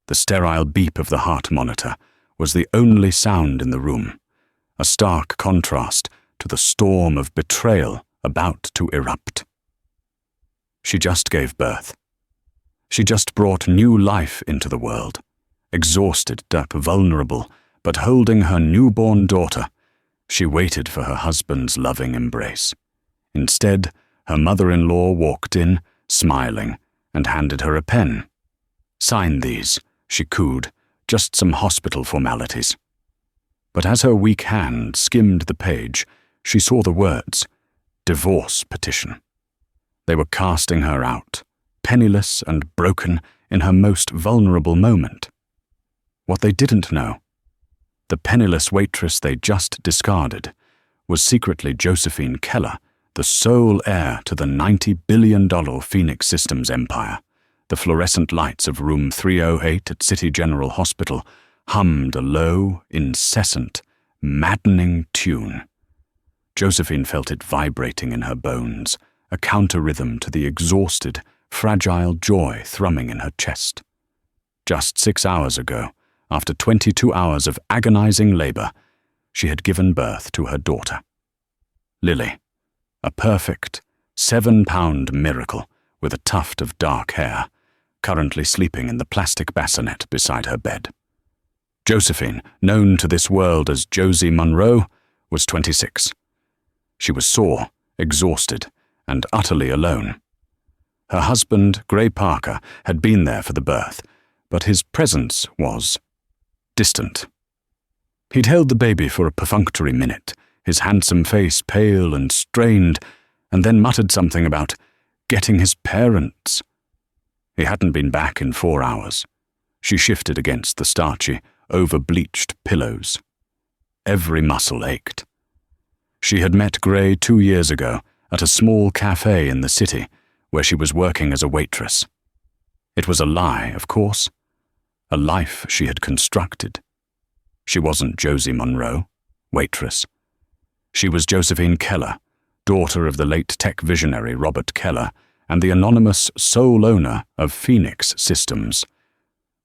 The sterile beep of the heart monitor was the only sound in the room, a stark contrast to the storm of betrayal about to erupt. She just gave birth. She just brought new life into the world, exhausted, vulnerable, but holding her newborn daughter. She waited for her husband's loving embrace. Instead, her mother-in-law walked in, smiling, and handed her a pen. "Sign these," she cooed, "just some hospital formalities." But as her weak hand skimmed the page, she saw the words, "Divorce petition." They were casting her out, penniless and broken in her most vulnerable moment. What they didn't know, the penniless waitress they just discarded, was secretly Josephine Keller, the sole heir to the $90 billion Phoenix Systems empire. The fluorescent lights of room 308 at City General Hospital hummed a low, incessant, maddening tune. Josephine felt it vibrating in her bones, a counter-rhythm to the exhausted, fragile joy thrumming in her chest. Just 6 hours ago, after 22 hours of agonizing labor, she had given birth to her daughter. Lily, a perfect, 7-pound miracle with a tuft of dark hair, currently sleeping in the plastic bassinet beside her bed. Josephine, known to this world as Josie Monroe, was 26. She was sore, exhausted, and utterly alone. Her husband, Gray Parker, had been there for the birth, but his presence was distant. He'd held the baby for a perfunctory minute, his handsome face pale and strained, and then muttered something about getting his parents. He hadn't been back in 4 hours. She shifted against the starchy, over-bleached pillows. Every muscle ached. She had met Gray 2 years ago at a small cafe in the city where she was working as a waitress. It was a lie, of course. A life she had constructed. She wasn't Josie Monroe, waitress. She was Josephine Keller, daughter of the late tech visionary Robert Keller and the anonymous sole owner of Phoenix Systems.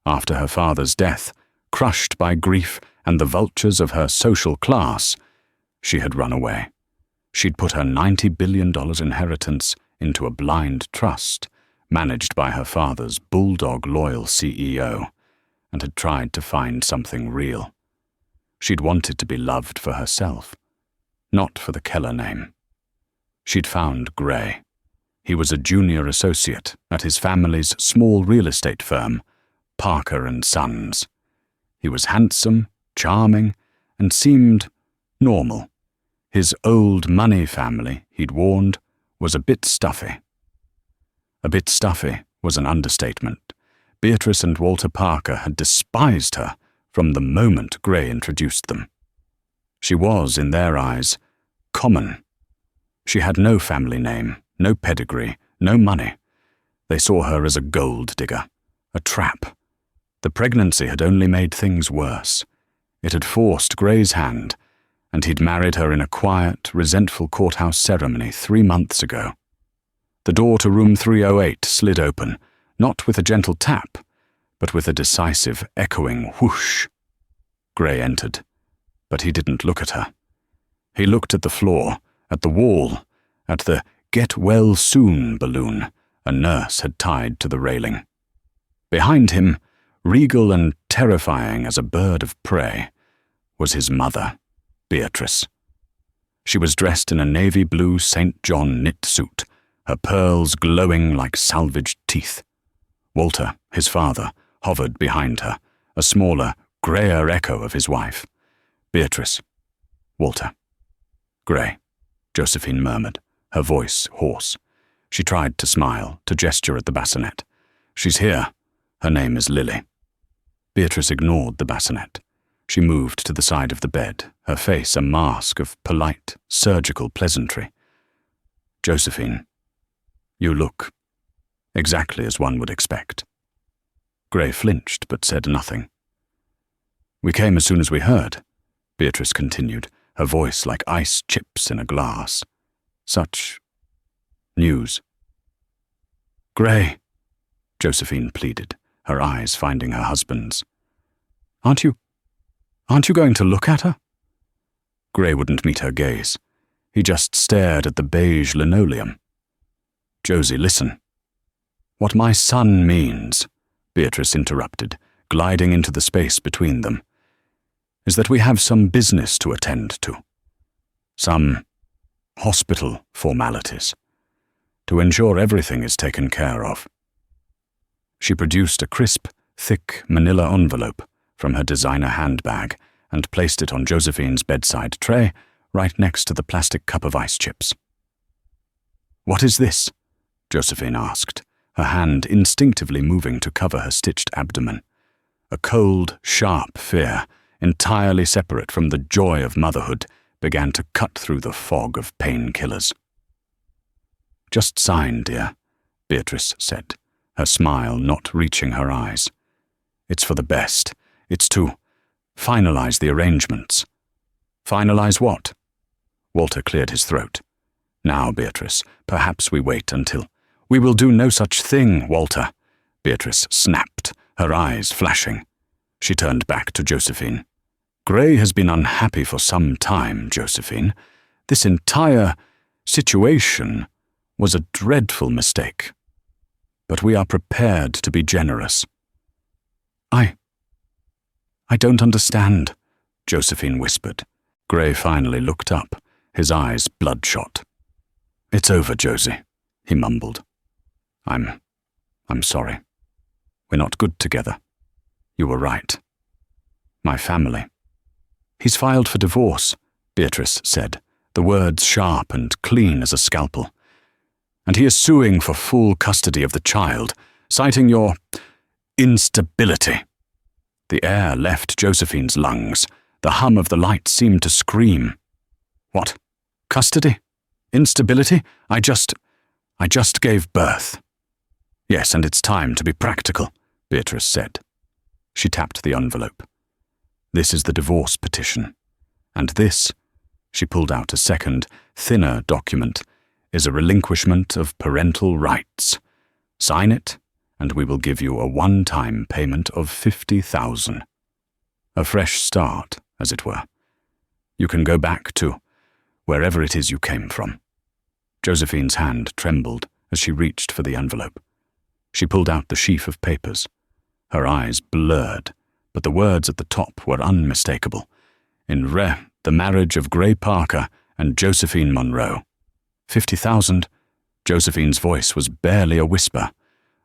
After her father's death, crushed by grief and the vultures of her social class, she had run away. She'd put her $90 billion inheritance into a blind trust, managed by her father's bulldog-loyal CEO, and had tried to find something real. She'd wanted to be loved for herself, not for the Keller name. She'd found Gray. He was a junior associate at his family's small real estate firm, Parker & Sons. He was handsome, charming, and seemed normal. His old money family, he'd warned, was a bit stuffy. A bit stuffy was an understatement. Beatrice and Walter Parker had despised her from the moment Gray introduced them. She was, in their eyes, common. She had no family name, no pedigree, no money. They saw her as a gold digger, a trap. The pregnancy had only made things worse. It had forced Gray's hand, and he'd married her in a quiet, resentful courthouse ceremony 3 months ago. The door to room 308 slid open, not with a gentle tap, but with a decisive, echoing whoosh. Gray entered, but he didn't look at her. He looked at the floor, at the wall, at the "Get Well Soon" balloon a nurse had tied to the railing. Behind him, regal and terrifying as a bird of prey, was his mother, Beatrice. She was dressed in a navy blue St. John knit suit, her pearls glowing like salvaged teeth. Walter, his father, hovered behind her, a smaller, greyer echo of his wife. Beatrice. Walter. Gray, Josephine murmured, her voice hoarse. She tried to smile, to gesture at the bassinet. "She's here. Her name is Lily." Beatrice ignored the bassinet. She moved to the side of the bed, her face a mask of polite, surgical pleasantry. "Josephine, you look exactly as one would expect." Gray flinched but said nothing. "We came as soon as we heard," Beatrice continued, her voice like ice chips in a glass. "Such news." "Gray," Josephine pleaded, her eyes finding her husband's. Aren't you going to look at her?" Gray wouldn't meet her gaze. He just stared at the beige linoleum. "Josie, listen." "What my son means," Beatrice interrupted, gliding into the space between them, "is that we have some business to attend to. Some hospital formalities, to ensure everything is taken care of." She produced a crisp, thick manila envelope from her designer handbag and placed it on Josephine's bedside tray right next to the plastic cup of ice chips. "What is this?" Josephine asked, her hand instinctively moving to cover her stitched abdomen. A cold, sharp fear, entirely separate from the joy of motherhood, began to cut through the fog of painkillers. "Just sign, dear," Beatrice said, her smile not reaching her eyes. "It's for the best. It's to finalize the arrangements." "Finalize what?" Walter cleared his throat. "Now, Beatrice, perhaps we wait until—" "We will do no such thing, Walter," Beatrice snapped, her eyes flashing. She turned back to Josephine. "Gray has been unhappy for some time, Josephine. This entire situation was a dreadful mistake. But we are prepared to be generous." I don't understand," Josephine whispered. Gray finally looked up, his eyes bloodshot. "It's over, Josie," he mumbled. I'm sorry. We're not good together. You were right. My family." "He's filed for divorce," Beatrice said, the words sharp and clean as a scalpel. "And he is suing for full custody of the child, citing your instability." The air left Josephine's lungs. The hum of the light seemed to scream. "What? Custody? Instability? I just gave birth." "Yes, and it's time to be practical," Beatrice said. She tapped the envelope. "This is the divorce petition. And this," she pulled out a second, thinner document, "is a relinquishment of parental rights. Sign it, and we will give you a one-time payment of $50,000. A fresh start, as it were. You can go back to wherever it is you came from." Josephine's hand trembled as she reached for the envelope. She pulled out the sheaf of papers. Her eyes blurred, but the words at the top were unmistakable. The marriage of Gray Parker and Josephine Monroe. 50,000? Josephine's voice was barely a whisper.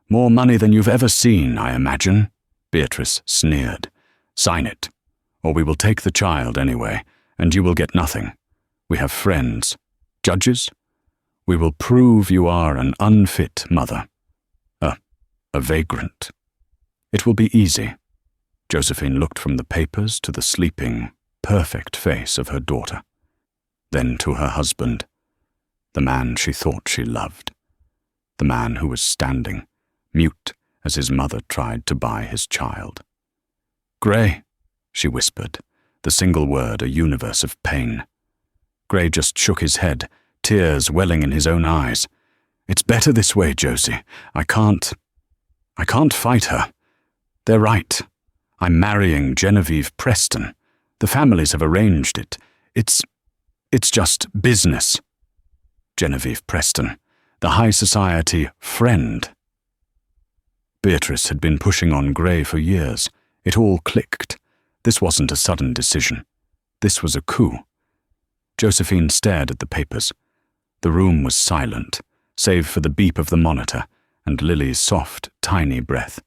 "More money than you've ever seen, I imagine," Beatrice sneered. "Sign it, or we will take the child anyway, and you will get nothing. We have friends. Judges? We will prove you are an unfit mother. A vagrant. It will be easy." Josephine looked from the papers to the sleeping, perfect face of her daughter, then to her husband, the man she thought she loved, the man who was standing, mute as his mother tried to buy his child. "Gray," she whispered, the single word a universe of pain. Gray just shook his head, tears welling in his own eyes. "It's better this way, Josie. I can't fight her. They're right. I'm marrying Genevieve Preston. The families have arranged it. It's just business." Genevieve Preston, the high society friend. Beatrice had been pushing on Gray for years. It all clicked. This wasn't a sudden decision. This was a coup. Josephine stared at the papers. The room was silent, save for the beep of the monitor and Lily's soft, tiny breath.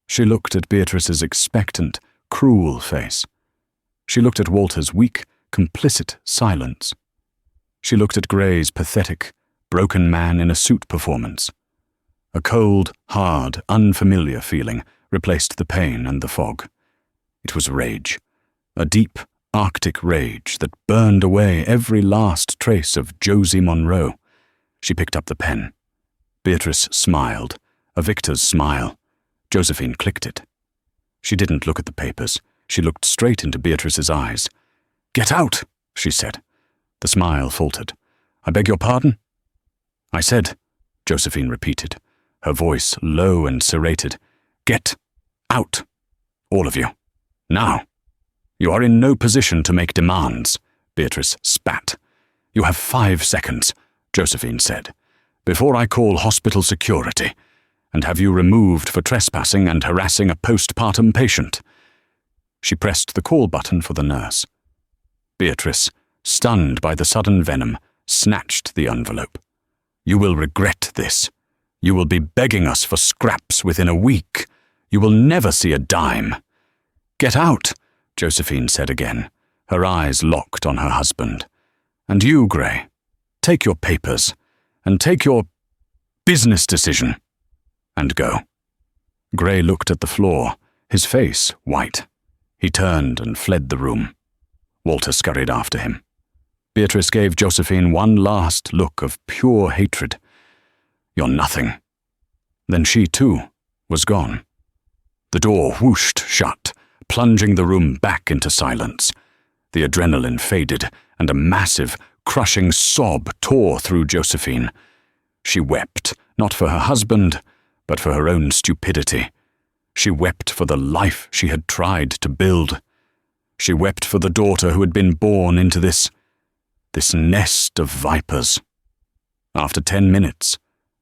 She looked at Beatrice's expectant, cruel face. She looked at Walter's weak, complicit silence. She looked at Gray's pathetic, broken man in a suit performance. A cold, hard, unfamiliar feeling replaced the pain and the fog. It was rage, a deep, Arctic rage that burned away every last trace of Josie Monroe. She picked up the pen. Beatrice smiled, a victor's smile. Josephine clicked it. She didn't look at the papers. She looked straight into Beatrice's eyes. "Get out," she said. The smile faltered. "I beg your pardon?" "I said," Josephine repeated, her voice low and serrated, Get out, all of you. Now. You are in no position to make demands, Beatrice spat. You have 5 seconds, Josephine said, before I call hospital security and have you removed for trespassing and harassing a postpartum patient. She pressed the call button for the nurse. Beatrice, stunned by the sudden venom, snatched the envelope. You will regret this. You will be begging us for scraps within a week. You will never see a dime. Get out, Josephine said again, her eyes locked on her husband. And you, Gray, take your papers and take your business decision and go. Gray looked at the floor, his face white. He turned and fled the room. Walter scurried after him. Beatrice gave Josephine one last look of pure hatred. You're nothing. Then she, too, was gone. The door whooshed shut, plunging the room back into silence. The adrenaline faded, and a massive, crushing sob tore through Josephine. She wept, not for her husband, but for her own stupidity. She wept for the life she had tried to build. She wept for the daughter who had been born into this nest of vipers. After 10 minutes,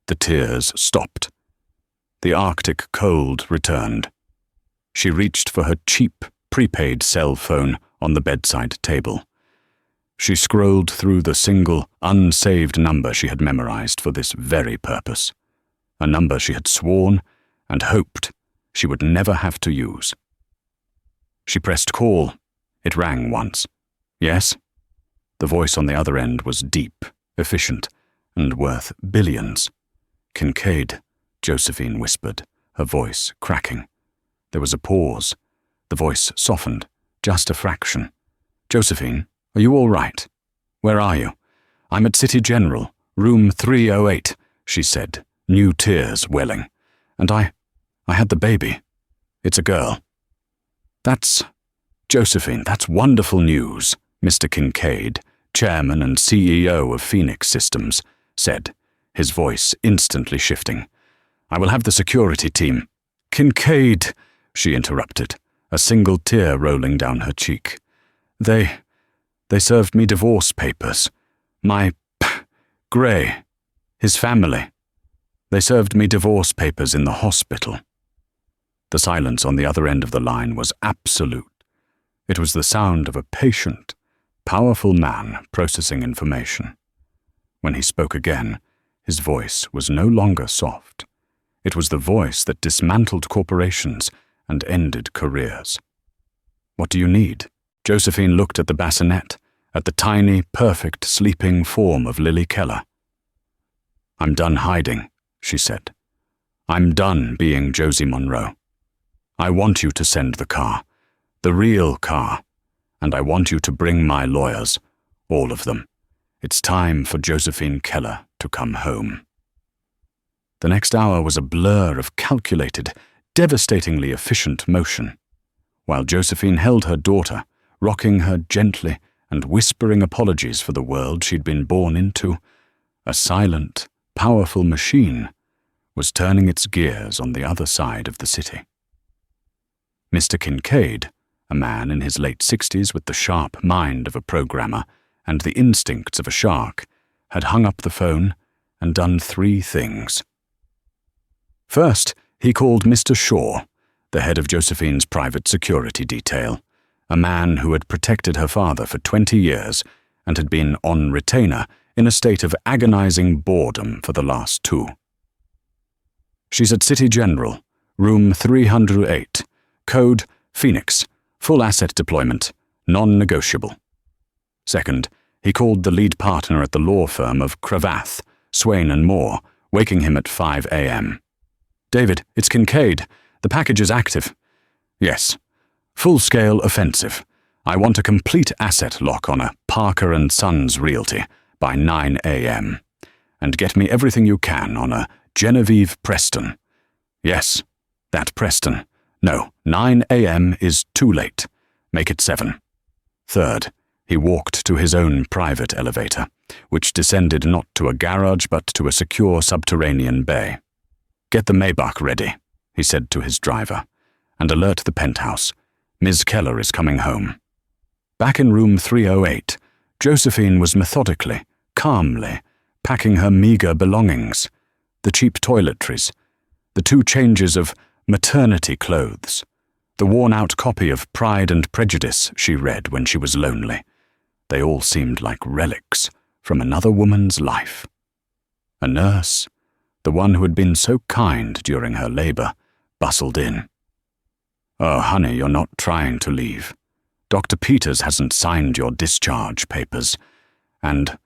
the tears stopped. The Arctic cold returned. She reached for her cheap, prepaid cell phone on the bedside table. She scrolled through the single, unsaved number she had memorized for this very purpose, a number she had sworn and hoped she would never have to use. She pressed call. It rang once. Yes? The voice on the other end was deep, efficient, and worth billions. Kincaid, Josephine whispered, her voice cracking. There was a pause. The voice softened, just a fraction. Josephine, are you all right? Where are you? I'm at City General, room 308, she said, new tears welling. And I had the baby. It's a girl. Josephine, that's wonderful news, Mr. Kincaid, chairman and CEO of Phoenix Systems, said, his voice instantly shifting. I will have the security team. Kincaid, she interrupted, a single tear rolling down her cheek. They served me divorce papers. Gray, his family. They served me divorce papers in the hospital. The silence on the other end of the line was absolute. It was the sound of a patient, powerful man processing information. When he spoke again, his voice was no longer soft. It was the voice that dismantled corporations and ended careers. What do you need? Josephine looked at the bassinet, at the tiny, perfect sleeping form of Lily Keller. I'm done hiding, she said. I'm done being Josie Monroe. I want you to send the car, the real car, and I want you to bring my lawyers, all of them. It's time for Josephine Keller to come home. The next hour was a blur of calculated, devastatingly efficient motion, while Josephine held her daughter, rocking her gently and whispering apologies for the world she'd been born into. A silent, powerful machine was turning its gears on the other side of the city. Mr. Kincaid, a man in his late 60s with the sharp mind of a programmer and the instincts of a shark, had hung up the phone and done 3 things. First, he called Mr. Shaw, the head of Josephine's private security detail, a man who had protected her father for 20 years and had been on retainer in a state of agonizing boredom for the last 2. She's at City General, room 308, code Phoenix, full asset deployment, non-negotiable. Second, he called the lead partner at the law firm of Cravath, Swain and Moore, waking him at 5 a.m. David, it's Kincaid. The package is active. Yes. Full-scale offensive. I want a complete asset lock on a Parker & Sons Realty by 9 a.m. And get me everything you can on a Genevieve Preston. Yes, that Preston. No, 9 a.m. is too late. Make it 7. Third, he walked to his own private elevator, which descended not to a garage but to a secure subterranean bay. Get the Maybach ready. he said to his driver, "and alert the penthouse. Ms. Keller is coming home." Back in room 308, Josephine was methodically, calmly, packing her meager belongings, the cheap toiletries, the 2 changes of maternity clothes, the worn-out copy of Pride and Prejudice she read when she was lonely. They all seemed like relics from another woman's life. A nurse, the one who had been so kind during her labor, bustled in. "Oh, honey, you're not trying to leave. Dr. Peters hasn't signed your discharge papers. And,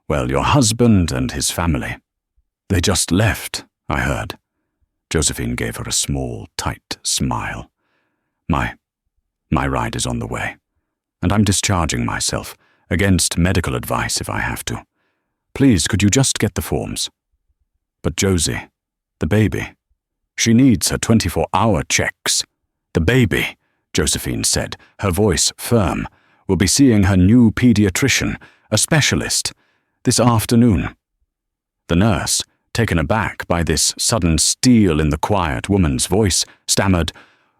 well, your husband and his family. They just left, I heard." Josephine gave her a small, tight smile. My ride is on the way, and I'm discharging myself, against medical advice if I have to. Please, could you just get the forms?" "But Josie, the baby. She needs her 24-hour checks. The baby," Josephine said, her voice firm, "will be seeing her new pediatrician, a specialist, this afternoon." The nurse, taken aback by this sudden steel in the quiet woman's voice, stammered,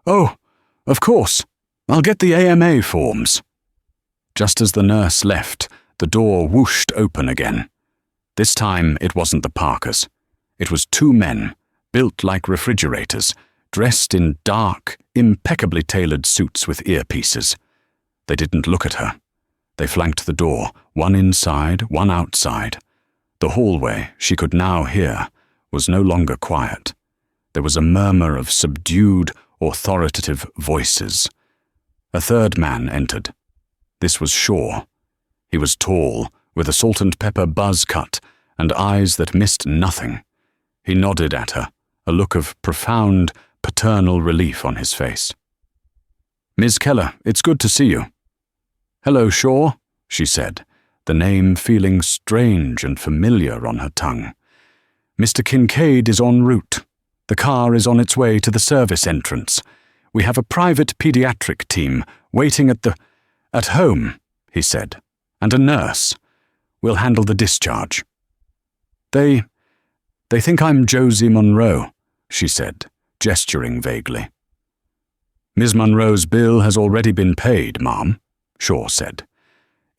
"Oh, of course. I'll get the AMA forms." Just as the nurse left, the door whooshed open again. This time it wasn't the Parkers. It was 2 men, built like refrigerators, dressed in dark, impeccably tailored suits with earpieces. They didn't look at her. They flanked the door, one inside, one outside. The hallway, she could now hear, was no longer quiet. There was a murmur of subdued, authoritative voices. A 3rd man entered. This was Shaw. He was tall, with a salt and pepper buzz cut and eyes that missed nothing. He nodded at her, a look of profound, paternal relief on his face. "Ms. Keller, it's good to see you." "Hello, Shaw," she said, the name feeling strange and familiar on her tongue. "Mr. Kincaid is en route. The car is on its way to the service entrance. We have a private pediatric team waiting at home," he said, "and a nurse. We'll handle the discharge." They think I'm Josie Monroe," she said, gesturing vaguely. "Ms. Monroe's bill has already been paid, ma'am," Shaw said,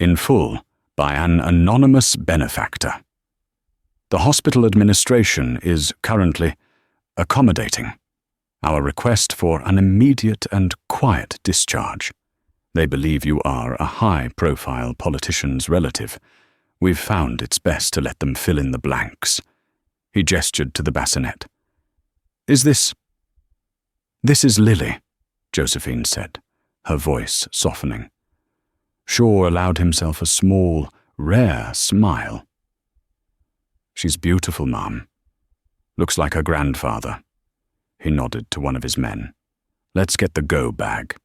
"in full by an anonymous benefactor. The hospital administration is currently accommodating our request for an immediate and quiet discharge. They believe you are a high-profile politician's relative. We've found it's best to let them fill in the blanks." He gestured to the bassinet. This is Lily," Josephine said, her voice softening. Shaw allowed himself a small, rare smile. "She's beautiful, ma'am. Looks like her grandfather." He nodded to one of his men. "Let's get the go bag."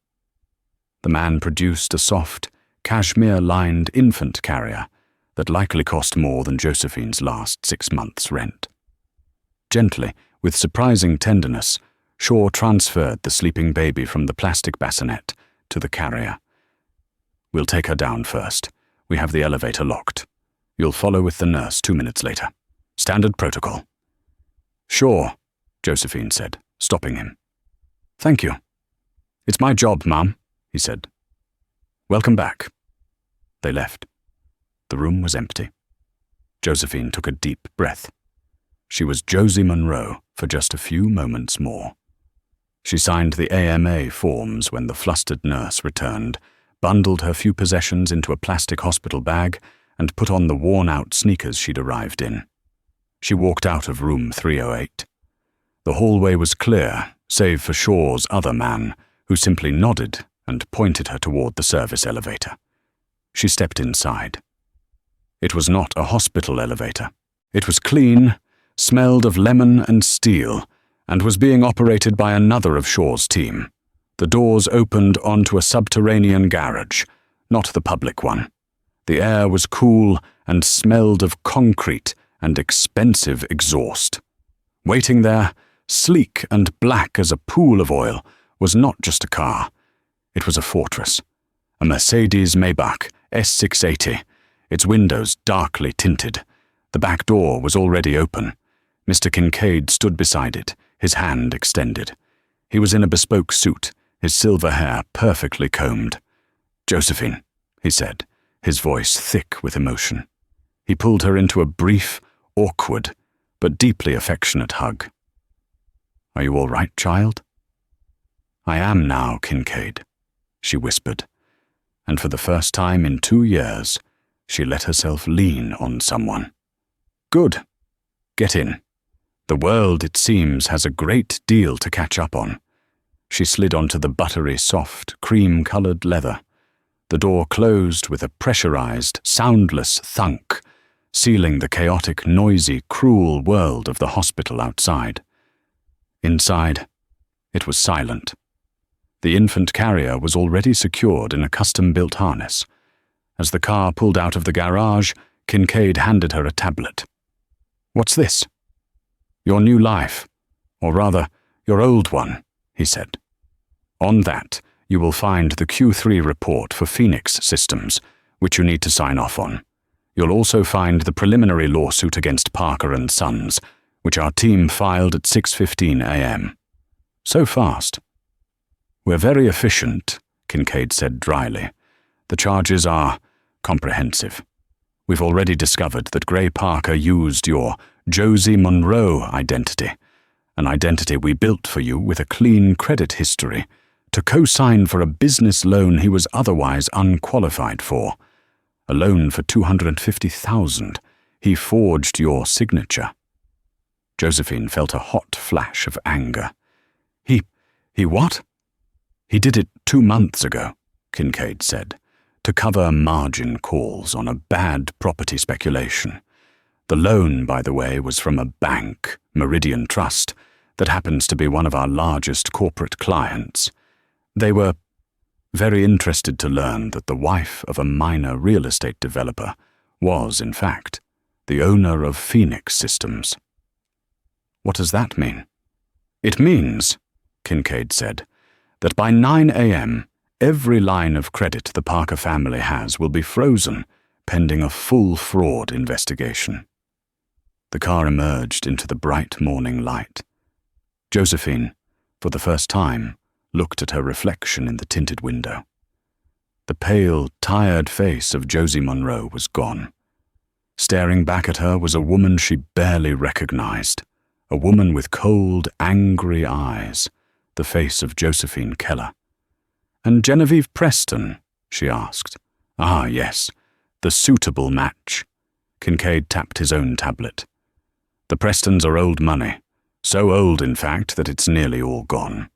The man produced a soft, cashmere-lined infant carrier that likely cost more than Josephine's last 6 months' rent. Gently, with surprising tenderness, Shaw transferred the sleeping baby from the plastic bassinet to the carrier. "We'll take her down first. We have the elevator locked. You'll follow with the nurse 2 minutes later. Standard protocol." "Shaw," Josephine said, stopping him. "Thank you. It's my job, ma'am," he said. "Welcome back." They left. The room was empty. Josephine took a deep breath. She was Josie Monroe for just a few moments more. She signed the AMA forms when the flustered nurse returned, bundled her few possessions into a plastic hospital bag, and put on the worn-out sneakers she'd arrived in. She walked out of room 308. The hallway was clear, save for Shaw's other man, who simply nodded and pointed her toward the service elevator. She stepped inside. It was not a hospital elevator. It was clean, smelled of lemon and steel, and was being operated by another of Shaw's team. The doors opened onto a subterranean garage, not the public one. The air was cool and smelled of concrete and expensive exhaust. Waiting there, sleek and black as a pool of oil, was not just a car. It was a fortress. A Mercedes Maybach S680, its windows darkly tinted. The back door was already open. Mr. Kincaid stood beside it, his hand extended. He was in a bespoke suit, his silver hair perfectly combed. "Josephine," he said, his voice thick with emotion. He pulled her into a brief, awkward, but deeply affectionate hug. "Are you all right, child?" "I am now, Kincaid," she whispered, and for the first time in 2 years, she let herself lean on someone. "Good. Get in. The world, it seems, has a great deal to catch up on." She slid onto the buttery, soft, cream-colored leather. The door closed with a pressurized, soundless thunk, sealing the chaotic, noisy, cruel world of the hospital outside. Inside, it was silent. The infant carrier was already secured in a custom-built harness. As the car pulled out of the garage, Kincaid handed her a tablet. "What's this?" "Your new life, or rather, your old one," he said. "On that, you will find the Q3 report for Phoenix Systems, which you need to sign off on. You'll also find the preliminary lawsuit against Parker and Sons, which our team filed at 6:15 a.m. So fast." "We're very efficient," Kincaid said dryly. "The charges are comprehensive. We've already discovered that Gray Parker used your Josie Monroe identity, an identity we built for you with a clean credit history, to co-sign for a business loan he was otherwise unqualified for. A loan for $250,000. He forged your signature." Josephine felt a hot flash of anger. He what?" "He did it 2 months ago," Kincaid said, "to cover margin calls on a bad property speculation. The loan, by the way, was from a bank, Meridian Trust, that happens to be one of our largest corporate clients. They were very interested to learn that the wife of a minor real estate developer was, in fact, the owner of Phoenix Systems." "What does that mean?" "It means," Kincaid said, "that by 9 a.m., every line of credit the Parker family has will be frozen, pending a full fraud investigation." The car emerged into the bright morning light. Josephine, for the first time, looked at her reflection in the tinted window. The pale, tired face of Josie Monroe was gone. Staring back at her was a woman she barely recognized, a woman with cold, angry eyes, the face of Josephine Keller. "And Genevieve Preston?" she asked. "Ah, yes, the suitable match." Kincaid tapped his own tablet. "The Prestons are old money, so old, in fact, that it's nearly all gone.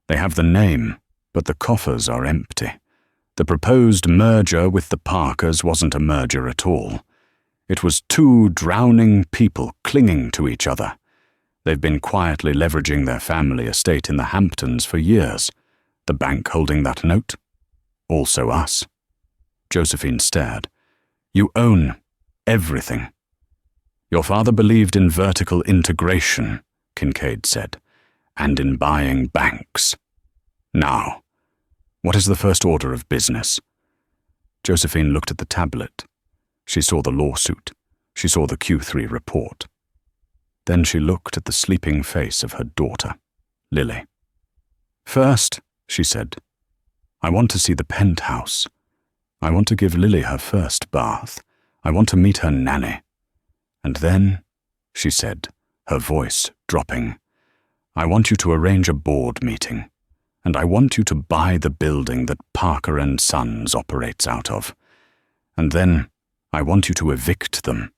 They have the name, but the coffers are empty. The proposed merger with the Parkers wasn't a merger at all. It was 2 drowning people clinging to each other. They've been quietly leveraging their family estate in the Hamptons for years. The bank holding that note. Also us." Josephine stared. "You own everything." "Your father believed in vertical integration," Kincaid said, "and in buying banks. Now, what is the first order of business?" Josephine looked at the tablet. She saw the lawsuit. She saw the Q3 report. Then she looked at the sleeping face of her daughter, Lily. "First," she said, "I want to see the penthouse. I want to give Lily her first bath. I want to meet her nanny. And then," she said, her voice dropping, "I want you to arrange a board meeting, and I want you to buy the building that Parker and Sons operates out of. And then I want you to evict them."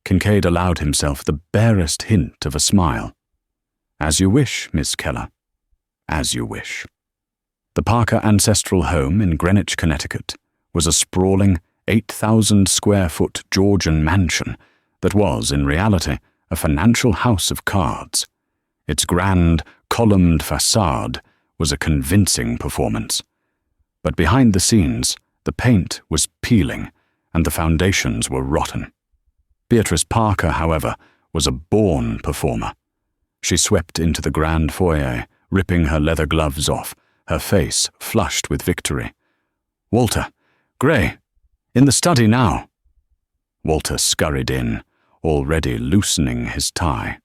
Kincaid allowed himself the barest hint of a smile. "As you wish, Miss Keller. As you wish." The Parker ancestral home in Greenwich, Connecticut, was a sprawling 8,000-square-foot Georgian mansion that was, in reality, a financial house of cards. Its grand, columned facade was a convincing performance. But behind the scenes, the paint was peeling, and the foundations were rotten. Beatrice Parker, however, was a born performer. She swept into the grand foyer, ripping her leather gloves off, her face flushed with victory. "Walter, Gray, in the study now." Walter scurried in, already loosening his tie.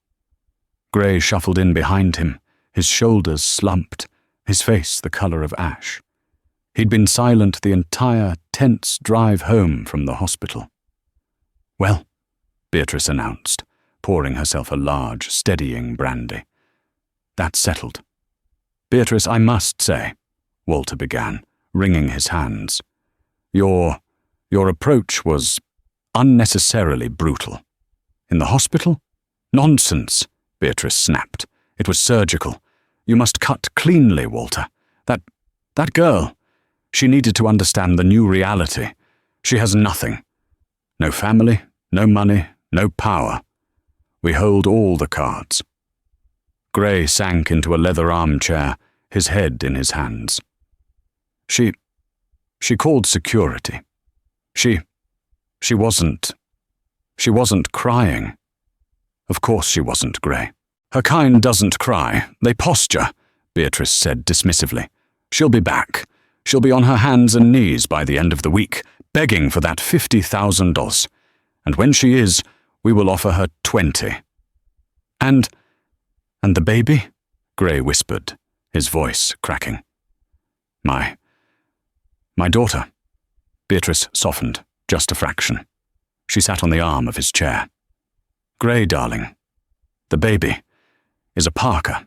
Gray shuffled in behind him, his shoulders slumped, his face the color of ash. He'd been silent the entire tense drive home from the hospital. "Well," Beatrice announced, pouring herself a large, steadying brandy. "That's settled." "Beatrice, I must say," Walter began, wringing his hands, Your approach was unnecessarily brutal." "In the hospital? Nonsense," Beatrice snapped. "It was surgical. You must cut cleanly, Walter. That girl, she needed to understand the new reality. She has nothing. No family, no money, no power. We hold all the cards." Gray sank into a leather armchair, his head in his hands. She called security. She wasn't crying. Of course she wasn't, Gray. "Her kind doesn't cry, they posture," Beatrice said dismissively. "She'll be back. She'll be on her hands and knees by the end of the week, begging for that $50,000. And when she is, we will offer her 20. And the baby?" Gray whispered, his voice cracking. My daughter." Beatrice softened, just a fraction. She sat on the arm of his chair. "Gray, darling, the baby is a Parker.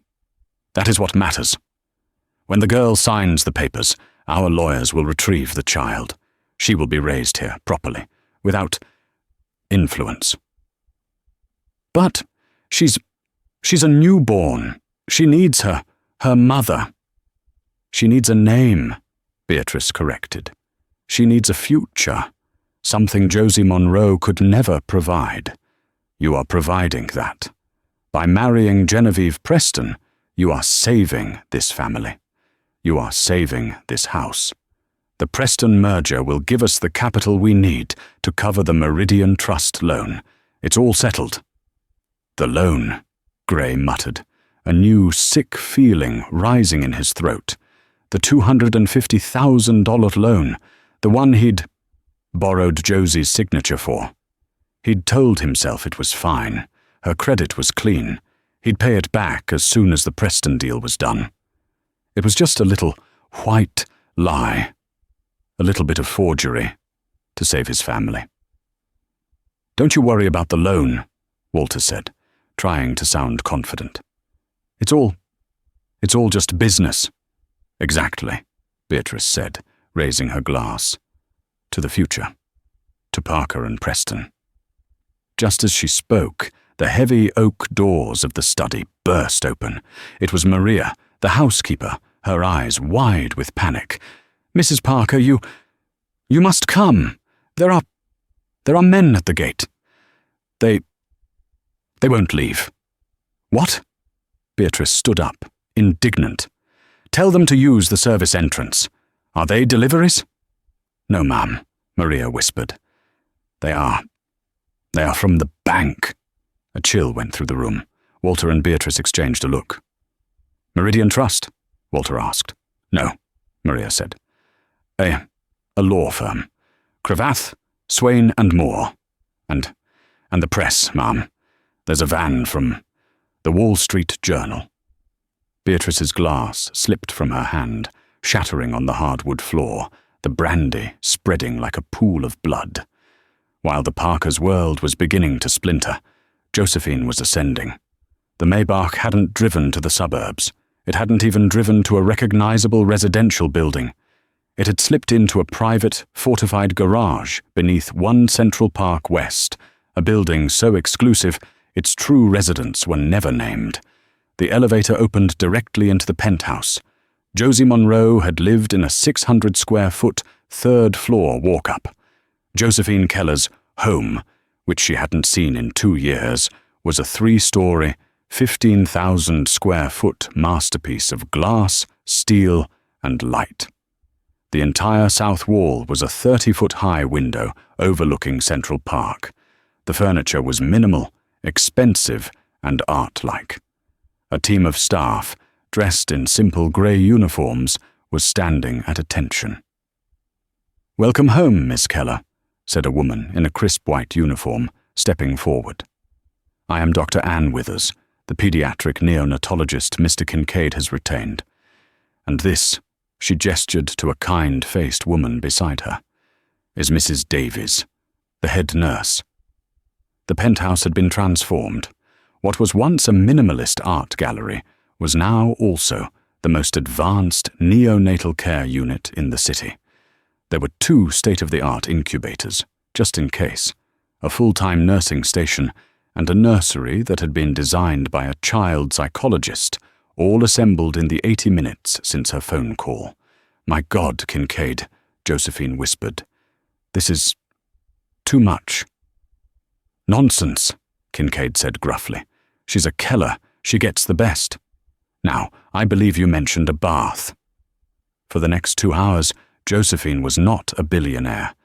That is what matters. When the girl signs the papers, our lawyers will retrieve the child. She will be raised here properly, without influence." "But she's a newborn. She needs her mother." "She needs a name," Beatrice corrected. "She needs a future, something Josie Monroe could never provide. You are providing that. By marrying Genevieve Preston, you are saving this family. You are saving this house. The Preston merger will give us the capital we need to cover the Meridian Trust loan. It's all settled." "The loan," Gray muttered, a new sick feeling rising in his throat. The $250,000 loan, the one he'd borrowed Josie's signature for. He'd told himself it was fine. Her credit was clean. He'd pay it back as soon as the Preston deal was done. It was just a little white lie, a little bit of forgery, to save his family. "Don't you worry about the loan," Walter said, trying to sound confident. It's all just business." "Exactly," Beatrice said, raising her glass. "To the future. To Parker and Preston." Just as she spoke, the heavy oak doors of the study burst open. It was Maria, the housekeeper, her eyes wide with panic. "Mrs. Parker, you must come. There are men at the gate. They won't leave." "What?" Beatrice stood up, indignant. "Tell them to use the service entrance. Are they deliveries?" "No, ma'am," Maria whispered. They are from the bank." A chill went through the room. Walter and Beatrice exchanged a look. "Meridian Trust?" Walter asked. "No," Maria said. A law firm. Cravath, Swain and Moore. And the press, ma'am. There's a van from the Wall Street Journal." Beatrice's glass slipped from her hand, shattering on the hardwood floor, the brandy spreading like a pool of blood. While the Parkers' world was beginning to splinter, Josephine was ascending. The Maybach hadn't driven to the suburbs. It hadn't even driven to a recognizable residential building. It had slipped into a private, fortified garage beneath One Central Park West, a building so exclusive its true residents were never named. The elevator opened directly into the penthouse. Josie Monroe had lived in a 600-square-foot, third-floor walk-up. Josephine Keller's home, which she hadn't seen in 2 years, was a 3-story, 15,000-square-foot masterpiece of glass, steel, and light. The entire south wall was a 30-foot-high window overlooking Central Park. The furniture was minimal, expensive, and art-like. A team of staff, dressed in simple grey uniforms, was standing at attention. "Welcome home, Miss Keller," said a woman in a crisp white uniform, stepping forward. "I am Dr. Ann Withers, the pediatric neonatologist Mr. Kincaid has retained. And this, she gestured to a kind-faced woman beside her, is Mrs. Davies, the head nurse. The penthouse had been transformed. What was once a minimalist art gallery was now also the most advanced neonatal care unit in the city. There were 2 state-of-the-art incubators, just in case, a full-time nursing station, and a nursery that had been designed by a child psychologist, all assembled in the 80 minutes since her phone call. "My God, Kincaid," Josephine whispered. "This is too much." "Nonsense," Kincaid said gruffly. "She's a Keller. She gets the best. Now, I believe you mentioned a bath." For the next 2 hours, Josephine was not a billionaire.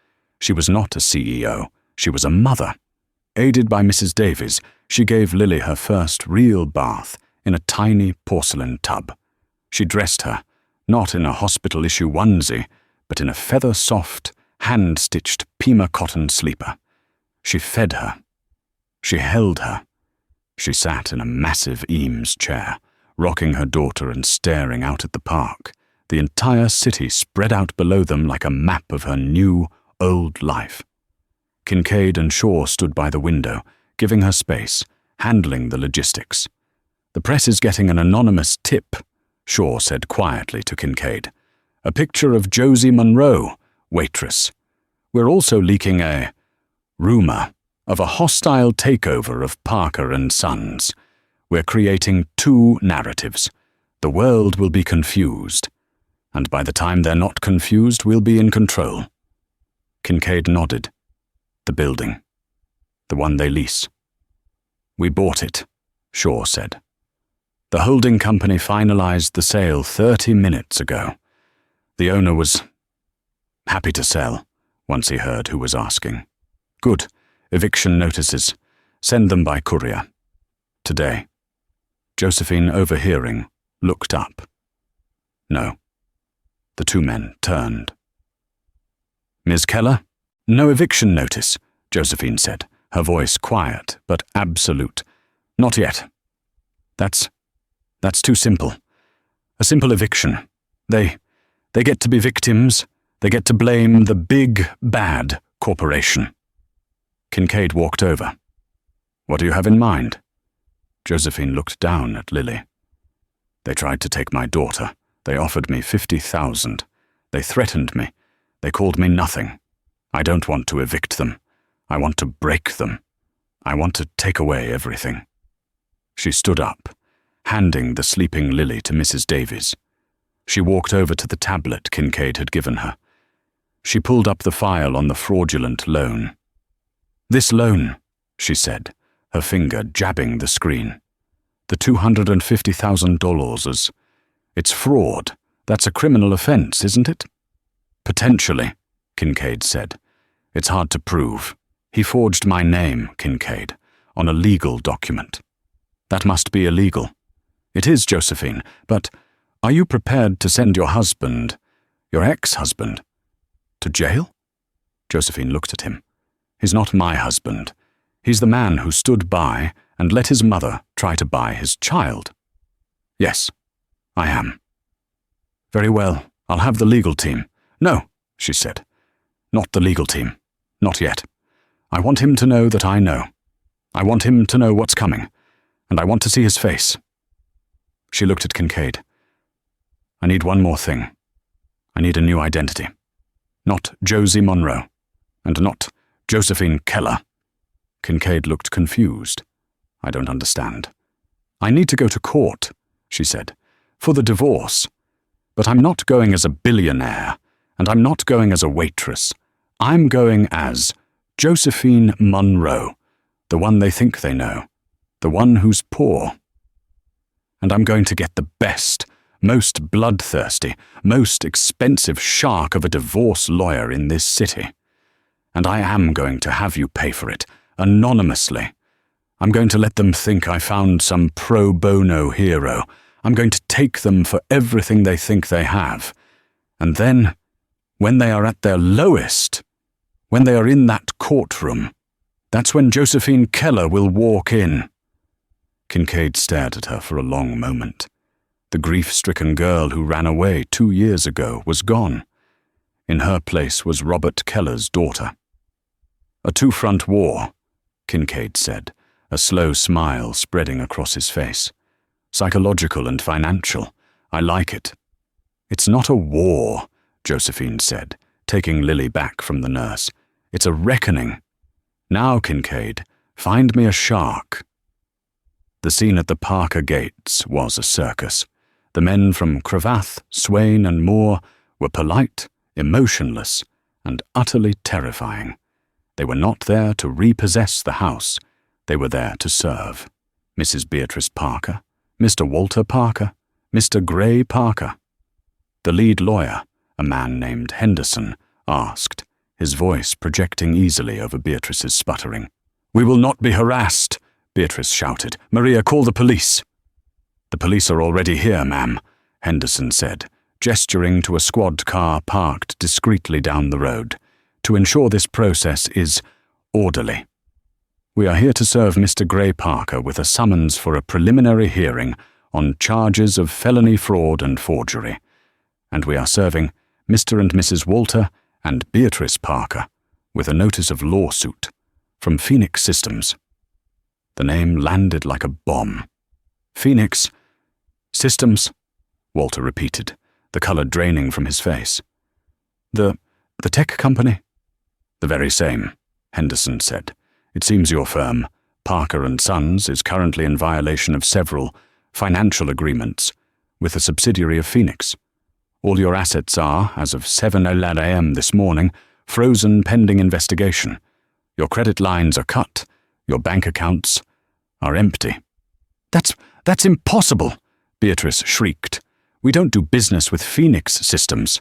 She was not a CEO. She was a mother. Aided by Mrs. Davies, she gave Lily her first real bath in a tiny porcelain tub. She dressed her, not in a hospital-issue onesie, but in a feather-soft, hand-stitched Pima cotton sleeper. She fed her. She held her. She sat in a massive Eames chair, rocking her daughter and staring out at the park, the entire city spread out below them like a map of her new, old life. Kincaid and Shaw stood by the window, giving her space, handling the logistics. "The press is getting an anonymous tip," Shaw said quietly to Kincaid. "A picture of Josie Monroe, waitress. We're also leaking a rumor of a hostile takeover of Parker and Sons. We're creating 2 narratives. The world will be confused. And by the time they're not confused, we'll be in control." Kincaid nodded. "The building. The one they lease." "We bought it," Shaw said. "The holding company finalized the sale 30 minutes ago. The owner was happy to sell once he heard who was asking. Good. Eviction notices. Send them by courier. Today." Josephine, overhearing, looked up. No. The 2 men turned. "Ms. Keller? No eviction notice," Josephine said, her voice quiet but absolute. "Not yet. That's too simple. A simple eviction. They get to be victims. They get to blame the big, bad corporation." Kincaid walked over. "What do you have in mind?" Josephine looked down at Lily. "They tried to take my daughter. They offered me 50,000. They threatened me. They called me nothing. I don't want to evict them. I want to break them. I want to take away everything." She stood up, handing the sleeping Lily to Mrs. Davies. She walked over to the tablet Kincaid had given her. She pulled up the file on the fraudulent loan. "This loan," she said, her finger jabbing the screen. "The $250,000. It's fraud. That's a criminal offense, isn't it?" "Potentially," Kincaid said. "It's hard to prove. He forged my name, Kincaid, on a legal document. That must be illegal." "It is, Josephine, but are you prepared to send your husband, your ex-husband, to jail?" Josephine looked at him. "He's not my husband. He's the man who stood by and let his mother try to buy his child." "Yes, I am." "Very well, I'll have the legal team." "No," she said. "Not the legal team. Not yet. I want him to know that I know. I want him to know what's coming, and I want to see his face." She looked at Kincaid. "I need one more thing. I need a new identity. Not Josie Monroe, and not Josephine Keller." Kincaid looked confused. "I don't understand." "I need to go to court," she said, "for the divorce. But I'm not going as a billionaire, and I'm not going as a waitress. I'm going as Josephine Monroe, the one they think they know, the one who's poor. And I'm going to get the best, most bloodthirsty, most expensive shark of a divorce lawyer in this city. And I am going to have you pay for it, anonymously. I'm going to let them think I found some pro bono hero. I'm going to take them for everything they think they have. And then, when they are at their lowest, when they are in that courtroom, that's when Josephine Keller will walk in." Kincaid stared at her for a long moment. The grief-stricken girl who ran away 2 years ago was gone. In her place was Robert Keller's daughter. "A two-front war," Kincaid said, a slow smile spreading across his face. "Psychological and financial. I like it." "It's not a war," Josephine said, taking Lily back from the nurse. "It's a reckoning. Now, Kincaid, find me a shark." The scene at the Parker gates was a circus. The men from Cravath, Swain, and Moore were polite, emotionless, and utterly terrifying. They were not there to repossess the house. They were there to serve. Mrs. Beatrice Parker, Mr. Walter Parker, Mr. Gray Parker. The lead lawyer, a man named Henderson, asked, his voice projecting easily over Beatrice's sputtering. "We will not be harassed," Beatrice shouted. "Maria, call the police." "The police are already here, ma'am," Henderson said, gesturing to a squad car parked discreetly down the road, "to ensure this process is orderly. We are here to serve Mr. Gray Parker with a summons for a preliminary hearing on charges of felony fraud and forgery, and we are serving Mr. and Mrs. Walter and Beatrice Parker with a notice of lawsuit from Phoenix Systems." The name landed like a bomb. "Phoenix Systems," Walter repeated, the color draining from his face. The tech company?" "The very same," Henderson said. "It seems your firm, Parker & Sons, is currently in violation of several financial agreements with a subsidiary of Phoenix. All your assets are, as of 7:11 a.m. this morning, frozen pending investigation. Your credit lines are cut. Your bank accounts are empty." That's impossible," Beatrice shrieked. "We don't do business with Phoenix Systems."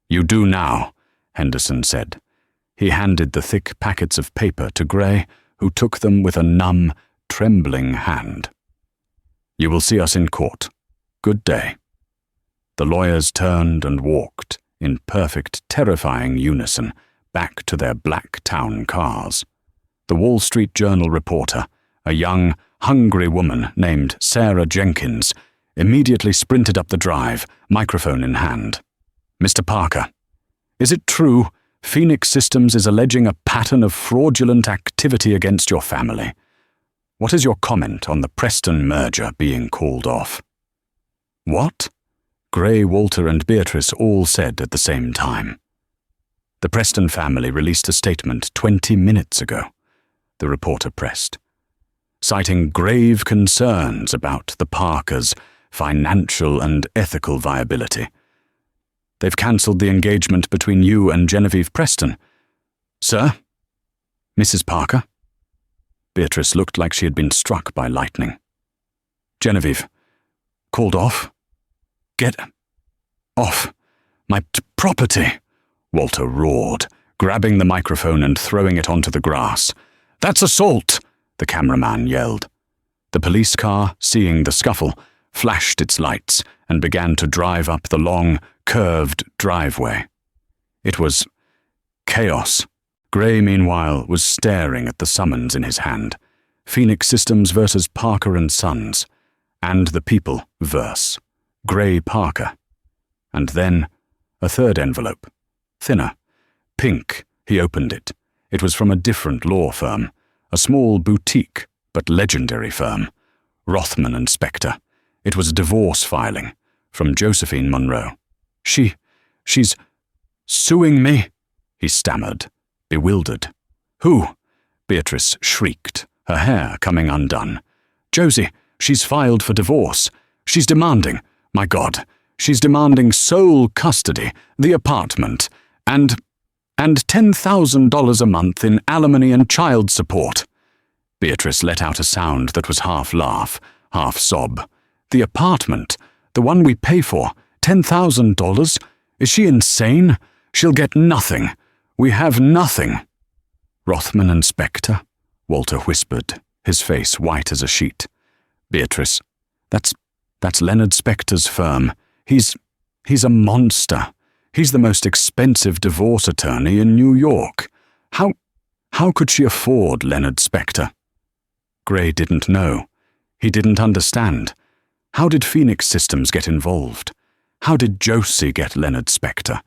"You do now," Henderson said. He handed the thick packets of paper to Gray, who took them with a numb, trembling hand. "You will see us in court. Good day." The lawyers turned and walked, in perfect, terrifying unison, back to their black town cars. The Wall Street Journal reporter, a young, hungry woman named Sarah Jenkins, immediately sprinted up the drive, microphone in hand. "Mr. Parker, is it true Phoenix Systems is alleging a pattern of fraudulent activity against your family? What is your comment on the Preston merger being called off?" "What?" Gray, Walter, and Beatrice all said at the same time. "The Preston family released a statement 20 minutes ago," the reporter pressed, citing grave concerns about the Parkers' financial and ethical viability. "They've cancelled the engagement between you and Genevieve Preston." "Sir? Mrs. Parker?" Beatrice looked like she had been struck by lightning. "Genevieve, called off? Get off my property," Walter roared, grabbing the microphone and throwing it onto the grass. "That's assault," the cameraman yelled. The police car, seeing the scuffle, flashed its lights and began to drive up the long, curved driveway. It was chaos. Gray, meanwhile, was staring at the summons in his hand. Phoenix Systems versus Parker & Sons, and the people verse Gray Parker. And then a third envelope, thinner, pink. He opened it. It was from a different law firm, a small boutique but legendary firm, Rothman and Spector. It was a divorce filing from Josephine Monroe. She's suing me," he stammered, bewildered. "Who?" Beatrice shrieked, her hair coming undone. "Josie, she's filed for divorce. She's demanding, my God, she's demanding sole custody, the apartment, and $10,000 a month in alimony and child support." Beatrice let out a sound that was half laugh, half sob. "The apartment, the one we pay for, $10,000? Is she insane? She'll get nothing. We have nothing." "Rothman and Spector," Walter whispered, his face white as a sheet. "Beatrice, that's Leonard Spector's firm. He's a monster. He's the most expensive divorce attorney in New York. How could she afford Leonard Spector?" Gray didn't know. He didn't understand. How did Phoenix Systems get involved? How did Josie get Leonard Spector?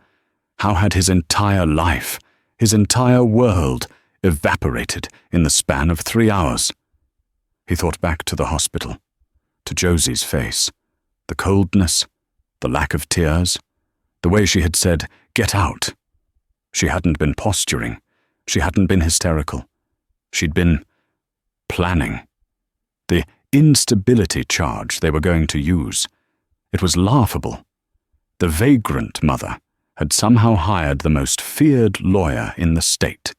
How had his entire life, his entire world, evaporated in the span of 3 hours? He thought back to the hospital, to Josie's face, the coldness, the lack of tears, the way she had said, "Get out." She hadn't been posturing. She hadn't been hysterical. She'd been planning. The instability charge they were going to use. It was laughable. The vagrant mother had somehow hired the most feared lawyer in the state.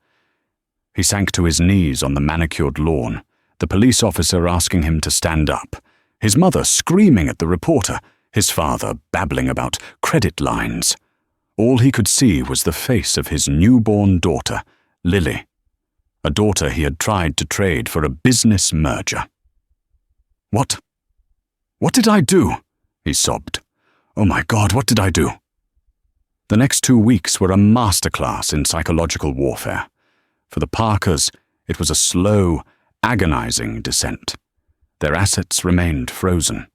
He sank to his knees on the manicured lawn, the police officer asking him to stand up, his mother screaming at the reporter, his father babbling about credit lines. All he could see was the face of his newborn daughter, Lily, a daughter he had tried to trade for a business merger. What did I do?" he sobbed. "Oh my God, what did I do?" The next 2 weeks were a masterclass in psychological warfare. For the Parkers, it was a slow, agonizing descent. Their assets remained frozen.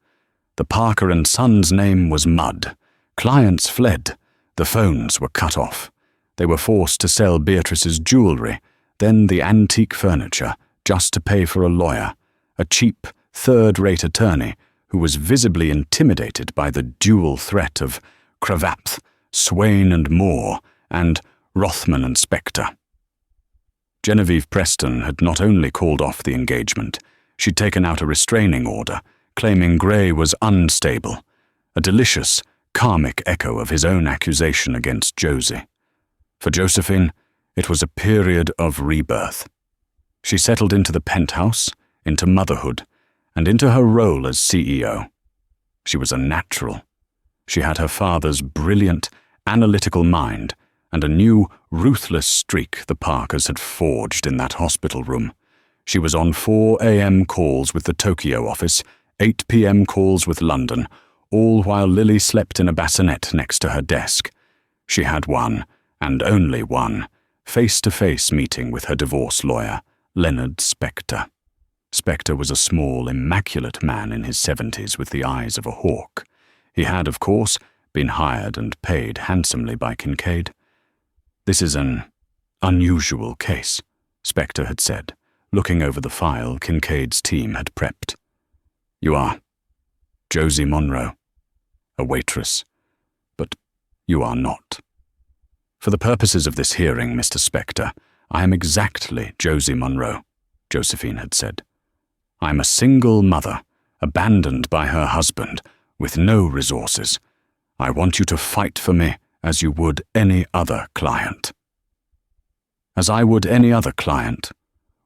The Parker and Sons name was mud. Clients fled. The phones were cut off. They were forced to sell Beatrice's jewelry, then the antique furniture, just to pay for a lawyer, a cheap, third-rate attorney who was visibly intimidated by the dual threat of Cravath, Swain and Moore, and Rothman and Spector. Genevieve Preston had not only called off the engagement, she'd taken out a restraining order, claiming Gray was unstable, a delicious, karmic echo of his own accusation against Josie. For Josephine, it was a period of rebirth. She settled into the penthouse, into motherhood, and into her role as CEO. She was a natural. She had her father's brilliant, analytical mind and a new, ruthless streak the Parkers had forged in that hospital room. She was on 4 a.m. calls with the Tokyo office, 8 p.m. calls with London, all while Lily slept in a bassinet next to her desk. She had one, and only one, face-to-face meeting with her divorce lawyer, Leonard Spector. Spector was a small, immaculate man in his 70s with the eyes of a hawk. He had, of course, been hired and paid handsomely by Kincaid. "This is an unusual case," Spector had said, looking over the file Kincaid's team had prepped. "You are Josie Monroe, a waitress, but you are not. For the purposes of this hearing, Mr. Spector, I am exactly Josie Monroe," Josephine had said. "I am a single mother, abandoned by her husband, with no resources. I want you to fight for me as you would any other client." As I would any other client,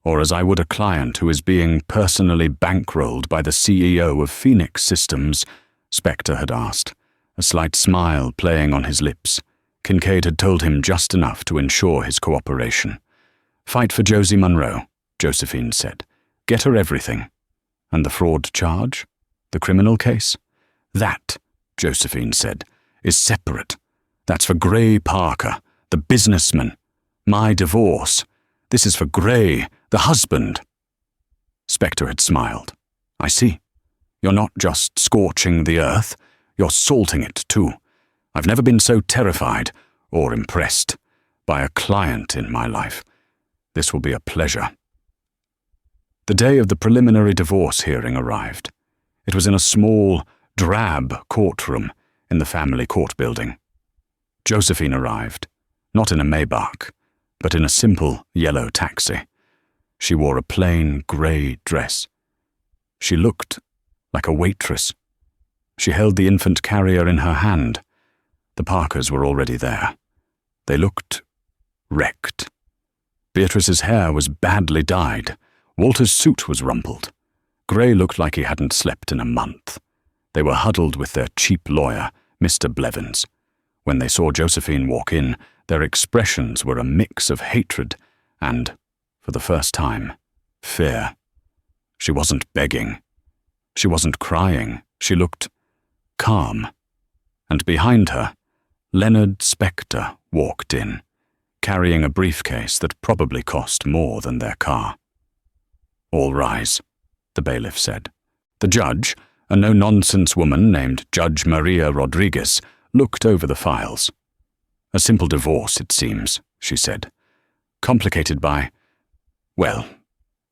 or as I would a client who is being personally bankrolled by the CEO of Phoenix Systems, Spector had asked, a slight smile playing on his lips. Kincaid had told him just enough to ensure his cooperation. "Fight for Josie Monroe," Josephine said. "Get her everything. And the fraud charge? The criminal case? That," Josephine said, "is separate. That's for Gray Parker, the businessman. My divorce. This is for Gray, the husband." Spector had smiled. "I see. You're not just scorching the earth, you're salting it too. I've never been so terrified, or impressed, by a client in my life. This will be a pleasure." The day of the preliminary divorce hearing arrived. It was in a small, drab courtroom in the family court building. Josephine arrived, not in a Maybach, but in a simple yellow taxi. She wore a plain grey dress. She looked like a waitress. She held the infant carrier in her hand. The Parkers were already there. They looked wrecked. Beatrice's hair was badly dyed. Walter's suit was rumpled. Gray looked like he hadn't slept in a month. They were huddled with their cheap lawyer, Mr. Blevins. When they saw Josephine walk in, their expressions were a mix of hatred and, for the first time, fear. She wasn't begging. She wasn't crying. She looked calm. And behind her, Leonard Spector walked in, carrying a briefcase that probably cost more than their car. "All rise," the bailiff said. The judge, a no-nonsense woman named Judge Maria Rodriguez, looked over the files. "A simple divorce, it seems," she said. "Complicated by, well,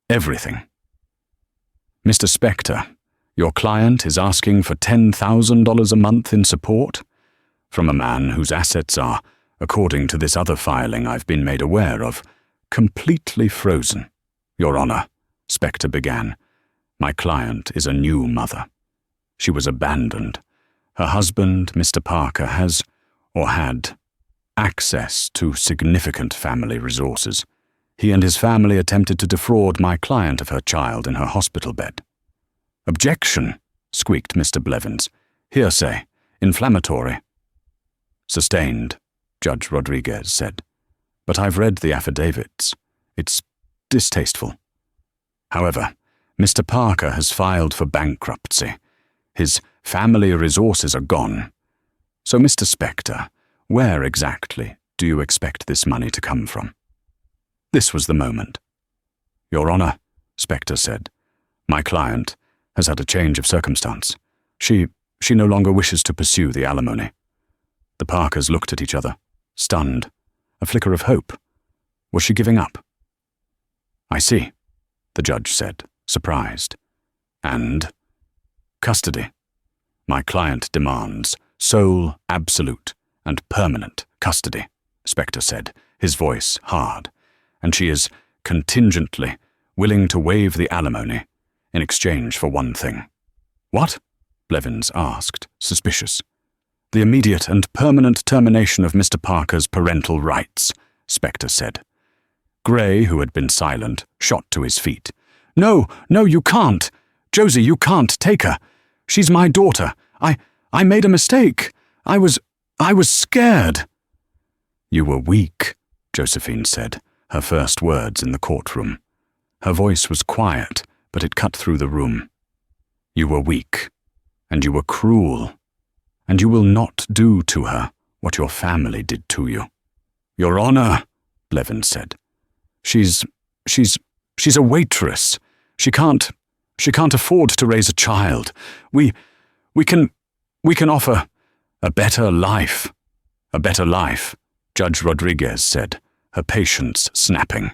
everything. Mr. Spector, your client is asking for $10,000 a month in support from a man whose assets are, according to this other filing I've been made aware of, completely frozen. Your Honor," Spector began, "my client is a new mother. She was abandoned. Her husband, Mr. Parker, has, or had, access to significant family resources. He and his family attempted to defraud my client of her child in her hospital bed." "Objection," squeaked Mr. Blevins. "Hearsay. Inflammatory." "Sustained," Judge Rodriguez said. "But I've read the affidavits. It's distasteful. However, Mr. Parker has filed for bankruptcy. His family resources are gone. So, Mr. Spector, where exactly do you expect this money to come from?" This was the moment. "Your Honor," Spector said, "my client has had a change of circumstance. She no longer wishes to pursue the alimony." The Parkers looked at each other, stunned, a flicker of hope. Was she giving up? "I see," the judge said, surprised. "And custody. My client demands sole, absolute, and permanent custody," Spector said, his voice hard. "And she is contingently willing to waive the alimony in exchange for one thing." "What?" Blevins asked, suspicious. "The immediate and permanent termination of Mr. Parker's parental rights," Spector said. Gray, who had been silent, shot to his feet. No, you can't. Josie, you can't take her. She's my daughter. I made a mistake. I was scared." "You were weak," Josephine said, her first words in the courtroom. Her voice was quiet, but it cut through the room. "You were weak, and you were cruel, and you will not do to her what your family did to you." "Your Honor," Blevins said, She's a waitress. She can't afford to raise a child. We can offer a better life." "A better life," Judge Rodriguez said, her patience snapping.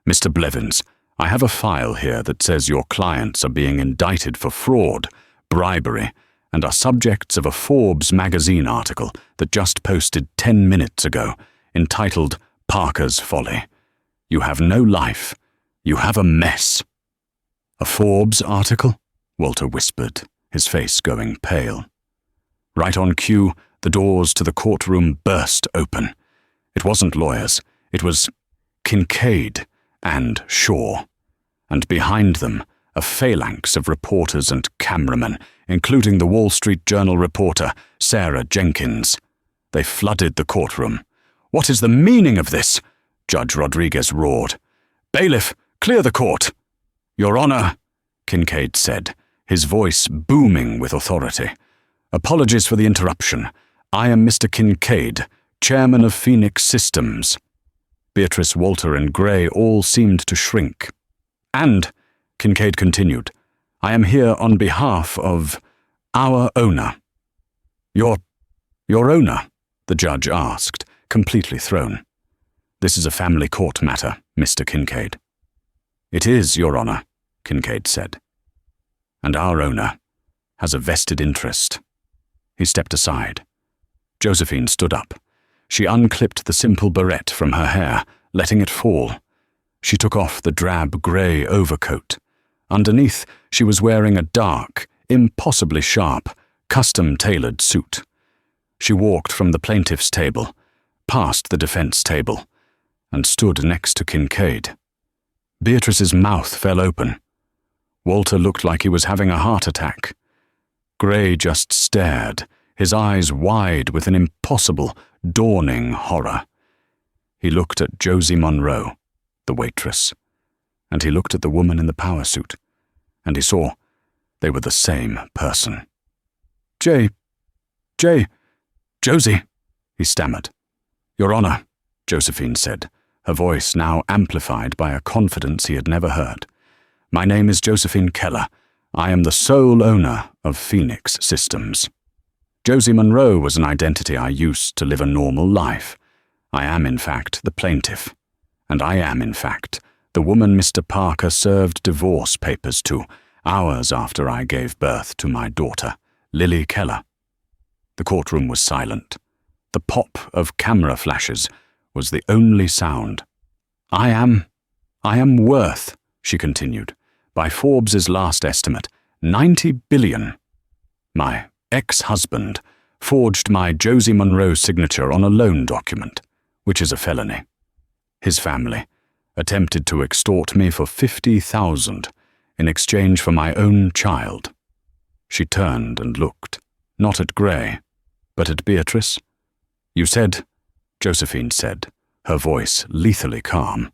"Mr. Blevins, I have a file here that says your clients are being indicted for fraud, bribery, and are subjects of a Forbes magazine article that just posted 10 minutes ago, entitled Parker's Folly. You have no life. You have a mess." "A Forbes article?" Walter whispered, his face going pale. Right on cue, the doors to the courtroom burst open. It wasn't lawyers. It was Kincaid and Shaw. And behind them, a phalanx of reporters and cameramen, including the Wall Street Journal reporter, Sarah Jenkins. They flooded the courtroom. "What is the meaning of this?" Judge Rodriguez roared. "Bailiff, clear the court." "Your Honor," Kincaid said, his voice booming with authority. "Apologies for the interruption. I am Mr. Kincaid, chairman of Phoenix Systems." Beatrice, Walter, and Gray all seemed to shrink. "And," Kincaid continued, "I am here on behalf of our owner." Your owner?" the judge asked, completely thrown. "This is a family court matter, Mr. Kincaid." "It is, Your Honor," Kincaid said. "And our owner has a vested interest." He stepped aside. Josephine stood up. She unclipped the simple barrette from her hair, letting it fall. She took off the drab grey overcoat. Underneath, she was wearing a dark, impossibly sharp, custom-tailored suit. She walked from the plaintiff's table, past the defense table, and stood next to Kincaid. Beatrice's mouth fell open. Walter looked like he was having a heart attack. Gray just stared, his eyes wide with an impossible, dawning horror. He looked at Josie Monroe, the waitress, and he looked at the woman in the power suit, and he saw they were the same person. Josie, he stammered. "Your Honor," Josephine said, her voice now amplified by a confidence he had never heard. "My name is Josephine Keller. I am the sole owner of Phoenix Systems. Josie Monroe was an identity I used to live a normal life. I am, in fact, the plaintiff. And I am, in fact, the woman Mr. Parker served divorce papers to hours after I gave birth to my daughter, Lily Keller. The courtroom was silent. The pop of camera flashes was the only sound. I am worth, she continued, by Forbes's last estimate, $90 billion. My ex-husband forged my Josie Monroe signature on a loan document, which is a felony. His family attempted to extort me for $50,000 in exchange for my own child. She turned and looked, not at Gray, but at Beatrice. You said, Josephine said, her voice lethally calm,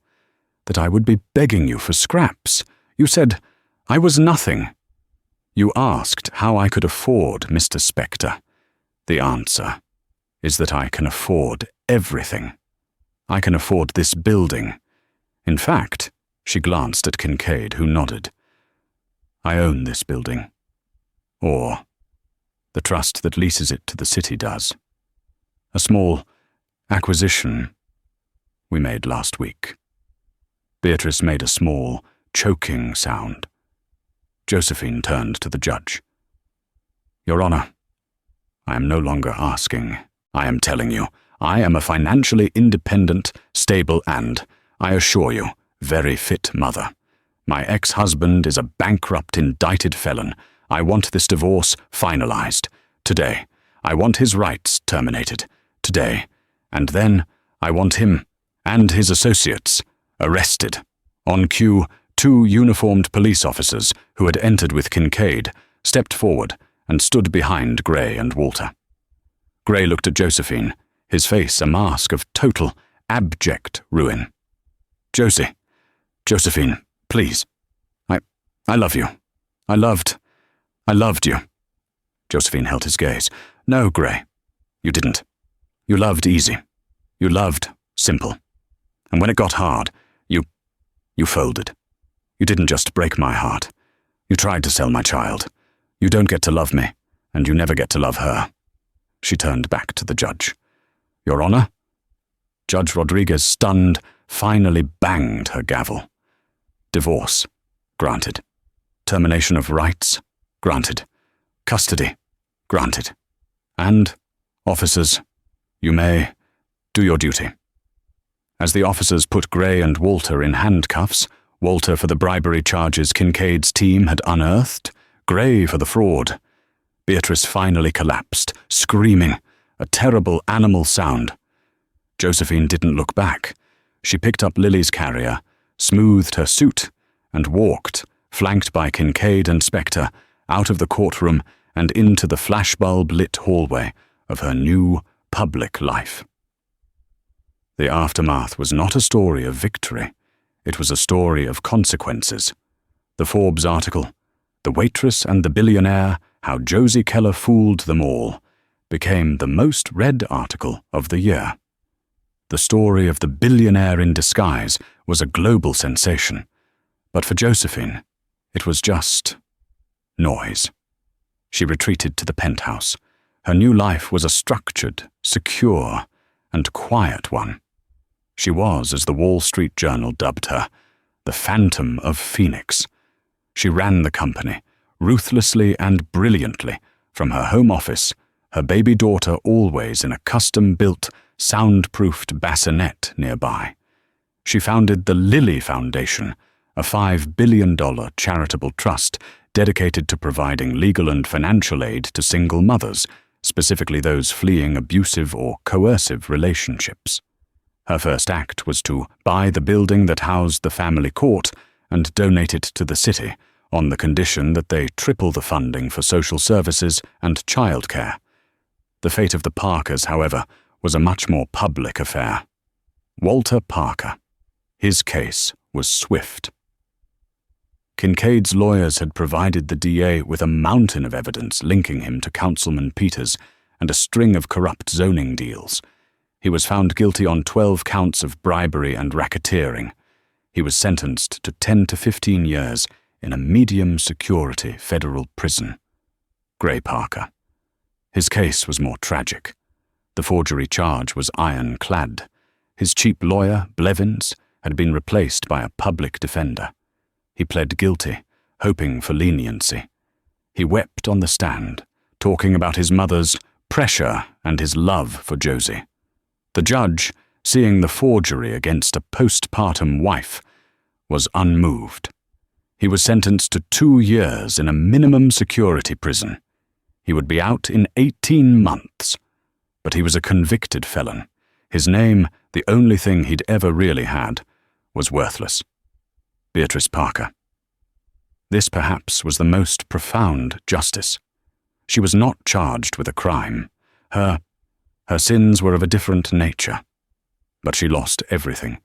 that I would be begging you for scraps. You said I was nothing. You asked how I could afford Mr. Spectre. The answer is that I can afford everything. I can afford this building. In fact, she glanced at Kincaid, who nodded. I own this building. Or the trust that leases it to the city does. A small acquisition we made last week. Beatrice made a small, choking sound. Josephine turned to the judge. Your Honor, I am no longer asking. I am telling you, I am a financially independent, stable and, I assure you, very fit mother. My ex-husband is a bankrupt, indicted felon. I want this divorce finalized. Today. I want his rights terminated. Today. And then I want him and his associates arrested. On cue, 2 uniformed police officers who had entered with Kincaid stepped forward and stood behind Gray and Walter. Gray looked at Josephine, his face a mask of total, abject ruin. Josephine, please. I love you. I loved you. Josephine held his gaze. No, Gray, you didn't. You loved easy. You loved simple. And when it got hard, you folded. You didn't just break my heart. You tried to sell my child. You don't get to love me, and you never get to love her. She turned back to the judge. Your Honor? Judge Rodriguez, stunned, finally banged her gavel. Divorce, granted. Termination of rights, granted. Custody, granted. And, officers, you may do your duty. As the officers put Gray and Walter in handcuffs, Walter for the bribery charges Kincaid's team had unearthed, Gray for the fraud, Beatrice finally collapsed, screaming, a terrible animal sound. Josephine didn't look back. She picked up Lily's carrier, smoothed her suit, and walked, flanked by Kincaid and Spectre, out of the courtroom and into the flashbulb-lit hallway of her new public life. The aftermath was not a story of victory. It was a story of consequences. The Forbes article, The Waitress and the Billionaire, How Josie Keller Fooled Them All, became the most read article of the year. The story of the billionaire in disguise was a global sensation, but for Josephine, it was just noise. She retreated to the penthouse. Her new life was a structured, secure, and quiet one. She was, as the Wall Street Journal dubbed her, the Phantom of Phoenix. She ran the company, ruthlessly and brilliantly, from her home office, her baby daughter always in a custom-built, soundproofed bassinet nearby. She founded the Lilly Foundation, a $5 billion charitable trust dedicated to providing legal and financial aid to single mothers, specifically those fleeing abusive or coercive relationships. Her first act was to buy the building that housed the family court and donate it to the city, on the condition that they triple the funding for social services and childcare. The fate of the Parkers, however, was a much more public affair. Walter Parker. His case was swift. Kincaid's lawyers had provided the DA with a mountain of evidence linking him to Councilman Peters and a string of corrupt zoning deals. He was found guilty on 12 counts of bribery and racketeering. He was sentenced to 10 to 15 years in a medium-security federal prison. Gray Parker. His case was more tragic. The forgery charge was ironclad. His cheap lawyer, Blevins, had been replaced by a public defender. He pled guilty, hoping for leniency. He wept on the stand, talking about his mother's pressure and his love for Josie. The judge, seeing the forgery against a postpartum wife, was unmoved. He was sentenced to 2 years in a minimum security prison. He would be out in 18 months. But he was a convicted felon. His name, the only thing he'd ever really had, was worthless. Beatrice Parker. This perhaps was the most profound justice. She was not charged with a crime. Her sins were of a different nature. But she lost everything.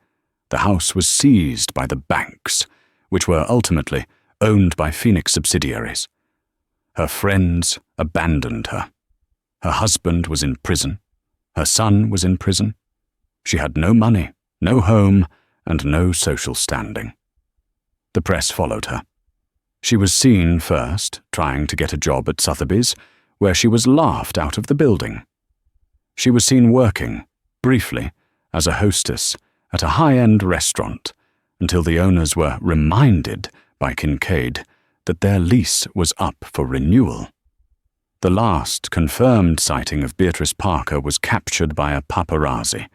The house was seized by the banks, which were ultimately owned by Phoenix subsidiaries. Her friends abandoned her. Her husband was in prison. Her son was in prison. She had no money, no home, and no social standing. The press followed her. She was seen first trying to get a job at Sotheby's, where she was laughed out of the building. She was seen working, briefly, as a hostess at a high-end restaurant, until the owners were reminded by Kincaid that their lease was up for renewal. The last confirmed sighting of Beatrice Parker was captured by a paparazzi.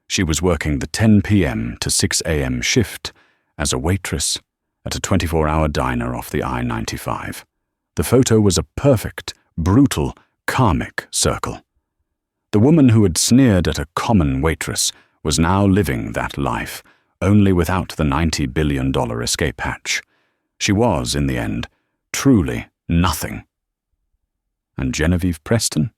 She was working the 10 p.m. to 6 a.m. shift as a waitress at a 24-hour diner off the I-95. The photo was a perfect, brutal, karmic circle. The woman who had sneered at a common waitress was now living that life, only without the $90 billion escape hatch. She was, in the end, truly nothing. And Genevieve Preston?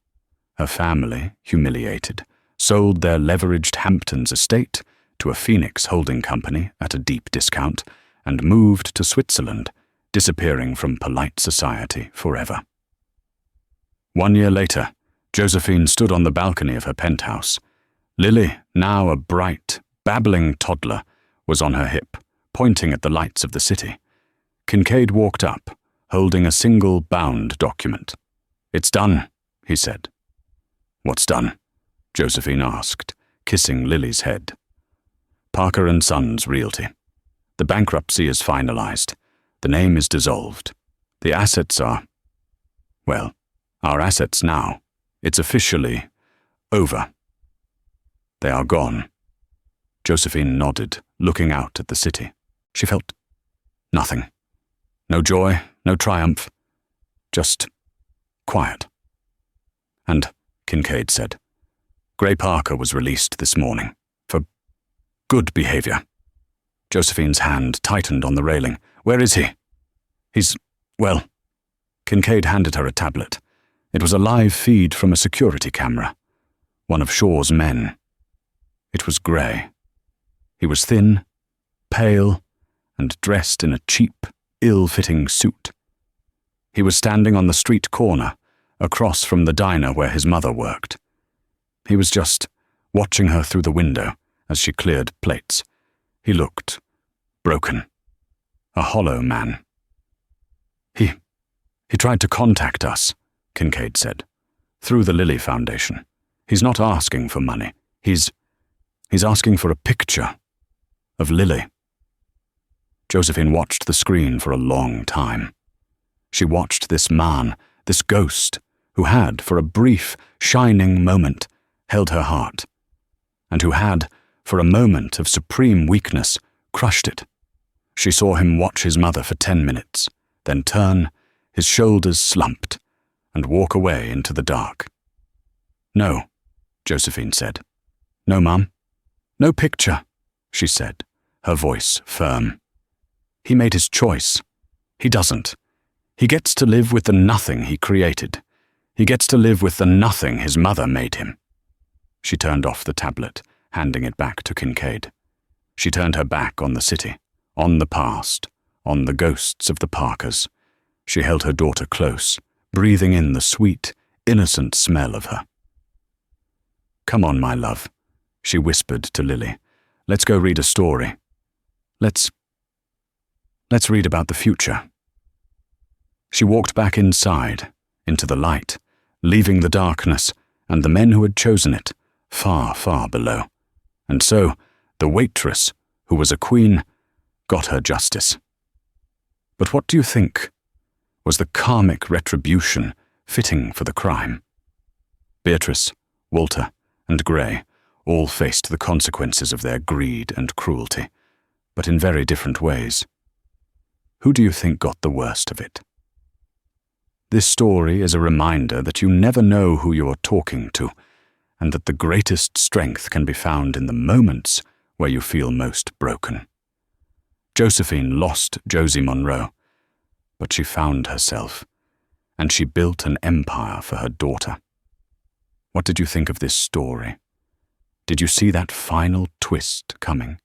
Her family, humiliated, sold their leveraged Hamptons estate to a Phoenix holding company at a deep discount and moved to Switzerland, disappearing from polite society forever. 1 year later, Josephine stood on the balcony of her penthouse. Lily, now a bright, babbling toddler, was on her hip, pointing at the lights of the city. Kincaid walked up, holding a single bound document. "It's done," he said. "What's done?" Josephine asked, kissing Lily's head. "Parker and Sons Realty. The bankruptcy is finalized. The name is dissolved. The assets are, well, our assets now. It's officially over. They are gone." Josephine nodded, looking out at the city. She felt nothing. No joy, no triumph. Just quiet. "And," Kincaid said, "Gray Parker was released this morning for good behavior." Josephine's hand tightened on the railing. "Where is he?" Well, Kincaid handed her a tablet. It was a live feed from a security camera. One of Shaw's men. It was Gray. He was thin, pale, and dressed in a cheap, ill-fitting suit. He was standing on the street corner, across from the diner where his mother worked. He was just watching her through the window as she cleared plates. He looked broken. A hollow man. He tried to contact us," Kincaid said, "through the Lilly Foundation. He's not asking for money. He's asking for a picture of Lily." Josephine watched the screen for a long time. She watched this man, this ghost, who had, for a brief, shining moment, held her heart, and who had, for a moment of supreme weakness, crushed it. She saw him watch his mother for 10 minutes, then turn, his shoulders slumped, and walk away into the dark. "No," Josephine said. "No, Mum. No picture," she said, her voice firm. "He made his choice. He doesn't. He gets to live with the nothing he created. He gets to live with the nothing his mother made him." She turned off the tablet, handing it back to Kincaid. She turned her back on the city, on the past, on the ghosts of the Parkers. She held her daughter close, breathing in the sweet, innocent smell of her. "Come on, my love," she whispered to Lily. "Let's go read a story. Let's..." Let's read about the future. She walked back inside, into the light, leaving the darkness and the men who had chosen it far, far below. And so, the waitress, who was a queen, got her justice. But what do you think? Was the karmic retribution fitting for the crime? Beatrice, Walter, and Gray all faced the consequences of their greed and cruelty, but in very different ways. Who do you think got the worst of it? This story is a reminder that you never know who you are talking to, and that the greatest strength can be found in the moments where you feel most broken. Josephine lost Josie Monroe, but she found herself, and she built an empire for her daughter. What did you think of this story? Did you see that final twist coming?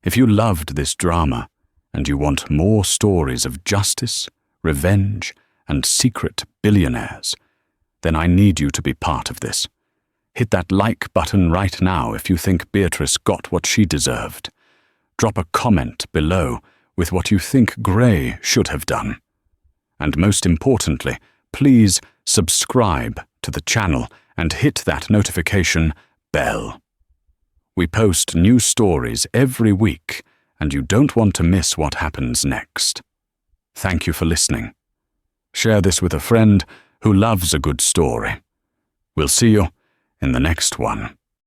If you loved this drama, and you want more stories of justice, revenge, and secret billionaires, then I need you to be part of this. Hit that like button right now if you think Beatrice got what she deserved. Drop a comment below with what you think Gray should have done. And most importantly, please subscribe to the channel and hit that notification bell. We post new stories every week, and you don't want to miss what happens next. Thank you for listening. Share this with a friend who loves a good story. We'll see you in the next one.